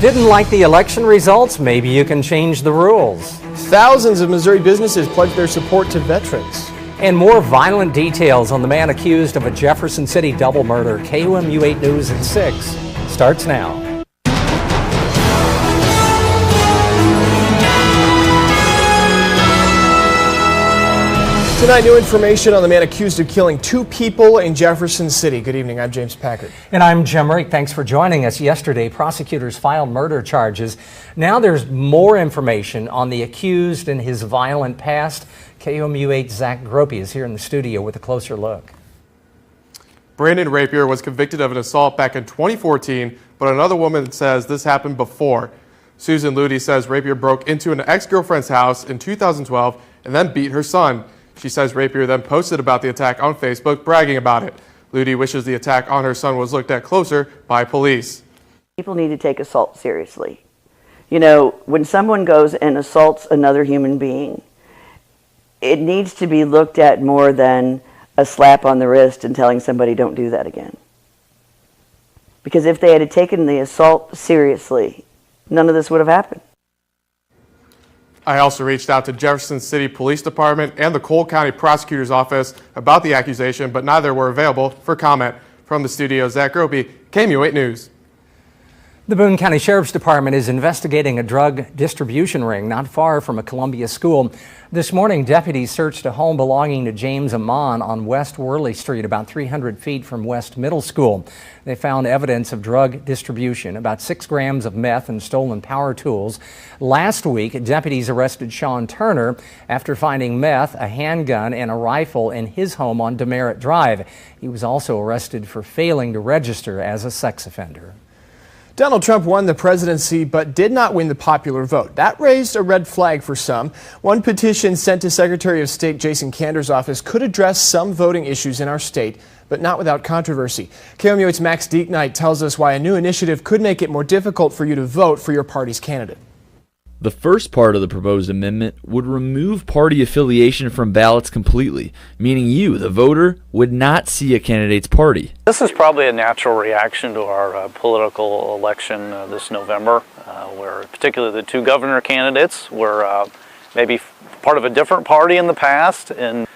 Didn't like the election results? Maybe you can change the rules. Thousands of Missouri businesses pledged their support to veterans. And more violent details on the man accused of a Jefferson City double murder. KOMU 8 News at 6 starts now. Tonight, new information on the man accused of killing 2 people in Jefferson City. Good evening, I'm James Packard. And I'm Jim Rick. Thanks for joining us. Yesterday, prosecutors filed murder charges. Now there's more information on the accused and his violent past. KOMU 8 Zach Gropey is here in the studio with a closer look. Brandon Rapier was convicted of an assault back in 2014, but another woman says this happened before. Susan Ludy says Rapier broke into an ex-girlfriend's house in 2012 and then beat her son. She says Rapier then posted about the attack on Facebook, bragging about it. Ludy wishes the attack on her son was looked at closer by police. People need to take assault seriously. You know, when someone goes and assaults another human being, it needs to be looked at more than a slap on the wrist and telling somebody don't do that again. Because if they had taken the assault seriously, none of this would have happened. I also reached out to Jefferson City Police Department and the Cole County Prosecutor's Office about the accusation, but neither were available for comment. From the studio, Zach Gropey, KOMU 8 News. The Boone County Sheriff's Department is investigating a drug distribution ring not far from a Columbia school. This morning, deputies searched a home belonging to James Amon on West Worley Street, about 300 feet from West Middle School. They found evidence of drug distribution, about 6 grams of meth and stolen power tools. Last week, deputies arrested Sean Turner after finding meth, a handgun, and a rifle in his home on Demerit Drive. He was also arrested for failing to register as a sex offender. Donald Trump won the presidency but did not win the popular vote. That raised a red flag for some. One petition sent to Secretary of State Jason Kander's office could address some voting issues in our state, but not without controversy. KOMU 8's Max Dieknight tells us why a new initiative could make it more difficult for you to vote for your party's candidate. The first part of the proposed amendment would remove party affiliation from ballots completely, meaning you, the voter, would not see a candidate's party. This is probably a natural reaction to our political election this November, where particularly the 2 governor candidates were maybe part of a different party in the past, and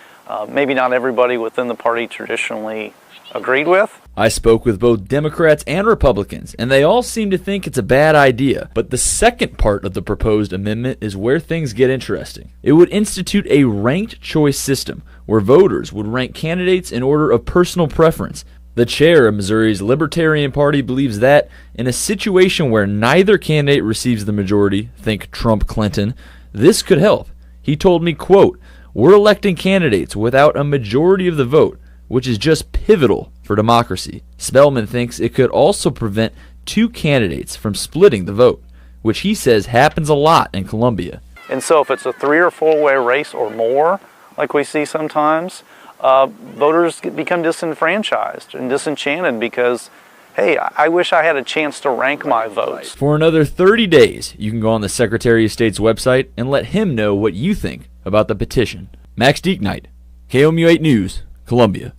maybe not everybody within the party traditionally agreed with. I spoke with both Democrats and Republicans, and they all seem to think it's a bad idea. But the second part of the proposed amendment is where things get interesting. It would institute a ranked choice system where voters would rank candidates in order of personal preference. The chair of Missouri's Libertarian Party believes that in a situation where neither candidate receives the majority, think Trump, Clinton, this could help. He told me, quote, "We're electing candidates without a majority of the vote, which is just pivotal for democracy." Spellman thinks it could also prevent 2 candidates from splitting the vote, which he says happens a lot in Columbia. And so if it's a 3- or 4-way race or more, like we see sometimes, voters become disenfranchised and disenchanted because, hey, I wish I had a chance to rank my votes. For another 30 days, you can go on the Secretary of State's website and let him know what you think about the petition. Max Dieknight, KOMU 8 News, Columbia.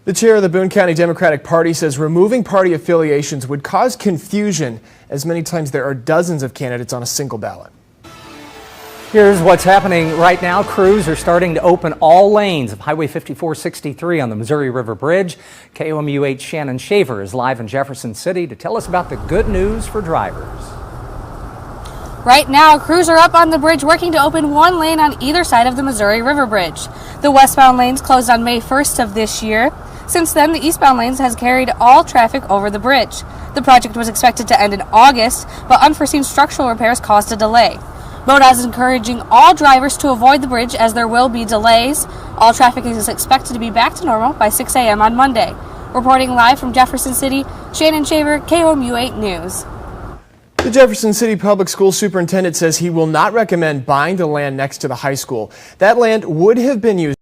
The chair of the Boone County Democratic Party says removing party affiliations would cause confusion, as many times there are dozens of candidates on a single ballot. Here's what's happening right now. Crews are starting to open all lanes of Highway 5463 on the Missouri River Bridge. KOMU 8's Shannon Shaver is live in Jefferson City to tell us about the good news for drivers. Right now, crews are up on the bridge working to open 1 lane on either side of the Missouri River Bridge. The westbound lanes closed on May 1st of this year. Since then, the eastbound lanes has carried all traffic over the bridge. The project was expected to end in August, but unforeseen structural repairs caused a delay. MoDOT is encouraging all drivers to avoid the bridge as there will be delays. All traffic is expected to be back to normal by 6 a.m. on Monday. Reporting live from Jefferson City, Shannon Shaver, KOMU 8 News. The Jefferson City Public School Superintendent says he will not recommend buying the land next to the high school. That land would have been used